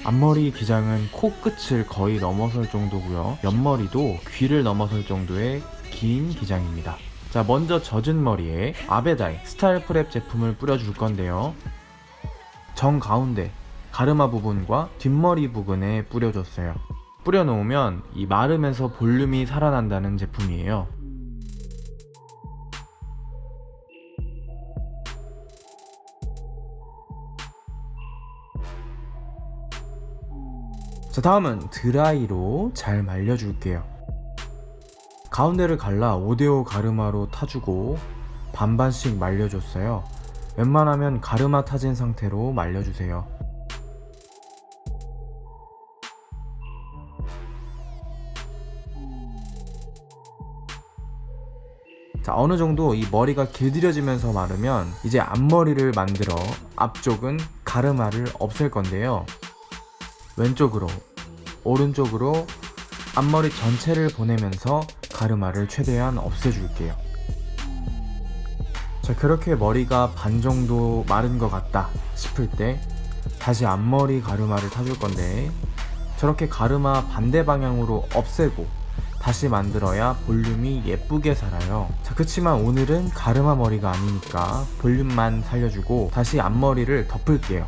앞머리 기장은 코끝을 거의 넘어설 정도고요. 옆머리도 귀를 넘어설 정도의 긴 기장입니다. 자, 먼저 젖은 머리에 아베다이 스타일 프랩 제품을 뿌려줄 건데요. 정 가운데 가르마 부분과 뒷머리 부분에 뿌려줬어요. 뿌려놓으면 이 마르면서 볼륨이 살아난다는 제품이에요. 자, 다음은 드라이로 잘 말려줄게요. 가운데를 갈라 5대5 가르마로 타주고 반반씩 말려줬어요. 웬만하면 가르마 타진 상태로 말려주세요. 자, 어느정도 이 머리가 길들여지면서 마르면 이제 앞머리를 만들어 앞쪽은 가르마를 없앨 건데요. 왼쪽으로 오른쪽으로 앞머리 전체를 보내면서 가르마를 최대한 없애줄게요. 자, 그렇게 머리가 반 정도 마른 것 같다 싶을 때 다시 앞머리 가르마를 타줄 건데, 저렇게 가르마 반대 방향으로 없애고 다시 만들어야 볼륨이 예쁘게 살아요. 자, 그치만 오늘은 가르마 머리가 아니니까 볼륨만 살려주고 다시 앞머리를 덮을게요.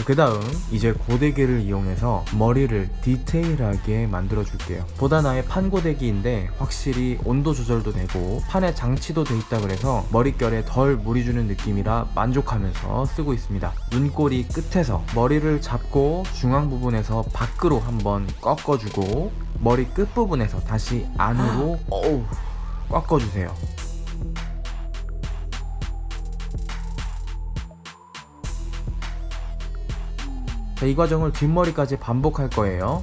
그 다음 이제 고데기를 이용해서 머리를 디테일하게 만들어 줄게요. 보다나의 판고데기인데 확실히 온도 조절도 되고 판에 장치도 돼 있다 그래서 머릿결에 덜 무리 주는 느낌이라 만족하면서 쓰고 있습니다. 눈꼬리 끝에서 머리를 잡고 중앙 부분에서 밖으로 한번 꺾어주고 머리 끝부분에서 다시 안으로 꺾어주세요. 자, 이 과정을 뒷머리까지 반복할 거예요.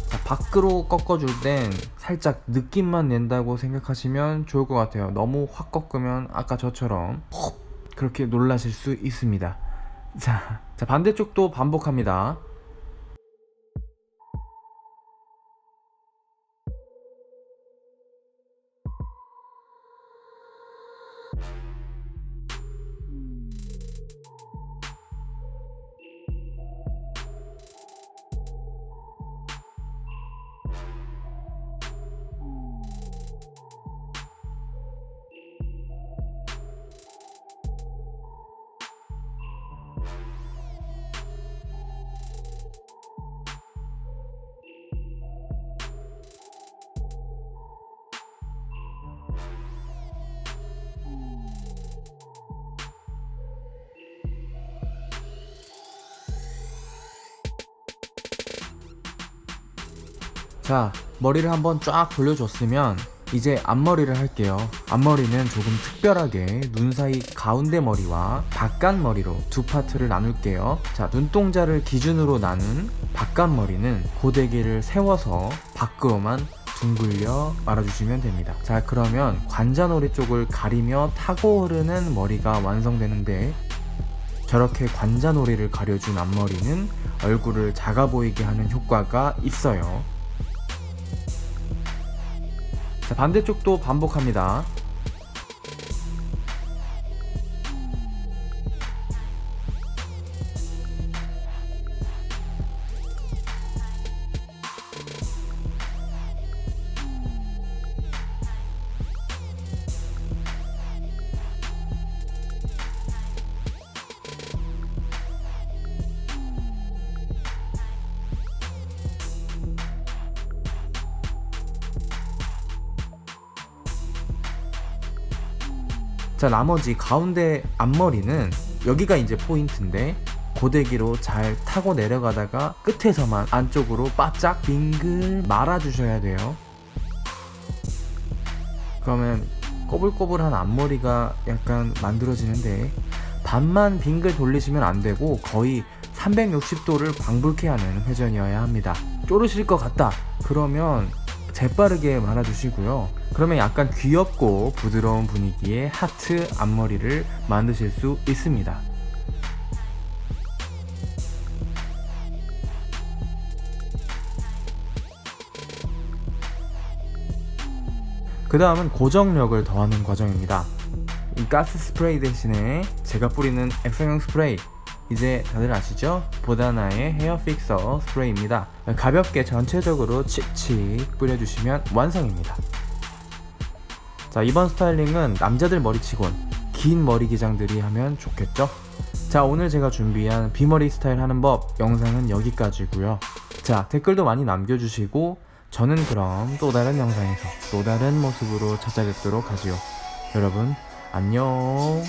자, 밖으로 꺾어줄 땐 살짝 느낌만 낸다고 생각하시면 좋을 것 같아요. 너무 확 꺾으면 아까 저처럼 그렇게 놀라실 수 있습니다. 자, 반대쪽도 반복합니다. 자, 머리를 한번 쫙 돌려줬으면 이제 앞머리를 할게요. 앞머리는 조금 특별하게 눈 사이 가운데 머리와 바깥 머리로 두 파트를 나눌게요. 자, 눈동자를 기준으로 나눈 바깥 머리는 고데기를 세워서 밖으로만 둥글려 말아주시면 됩니다. 자, 그러면 관자놀이 쪽을 가리며 타고 흐르는 머리가 완성되는데, 저렇게 관자놀이를 가려준 앞머리는 얼굴을 작아 보이게 하는 효과가 있어요. 자, 반대쪽도 반복합니다. 자, 나머지 가운데 앞머리는 여기가 이제 포인트인데, 고데기로 잘 타고 내려가다가 끝에서만 안쪽으로 바짝 빙글 말아주셔야 돼요. 그러면 꼬불꼬불한 앞머리가 약간 만들어지는데, 반만 빙글 돌리시면 안되고 거의 360도를 방불케 하는 회전이어야 합니다. 쪼르실 것 같다 그러면 재빠르게 말아주시고요. 그러면 약간 귀엽고 부드러운 분위기의 하트 앞머리를 만드실 수 있습니다. 그 다음은 고정력을 더하는 과정입니다. 이 가스 스프레이 대신에 제가 뿌리는 액상형 스프레이, 이제 다들 아시죠? 보다나의 헤어 픽서 스프레이입니다. 가볍게 전체적으로 칙칙 뿌려주시면 완성입니다. 자, 이번 스타일링은 남자들 머리치곤 긴 머리 기장들이 하면 좋겠죠? 자, 오늘 제가 준비한 비머리 스타일 하는 법 영상은 여기까지고요. 자, 댓글도 많이 남겨주시고 저는 그럼 또 다른 영상에서 또 다른 모습으로 찾아뵙도록 하지요. 여러분 안녕.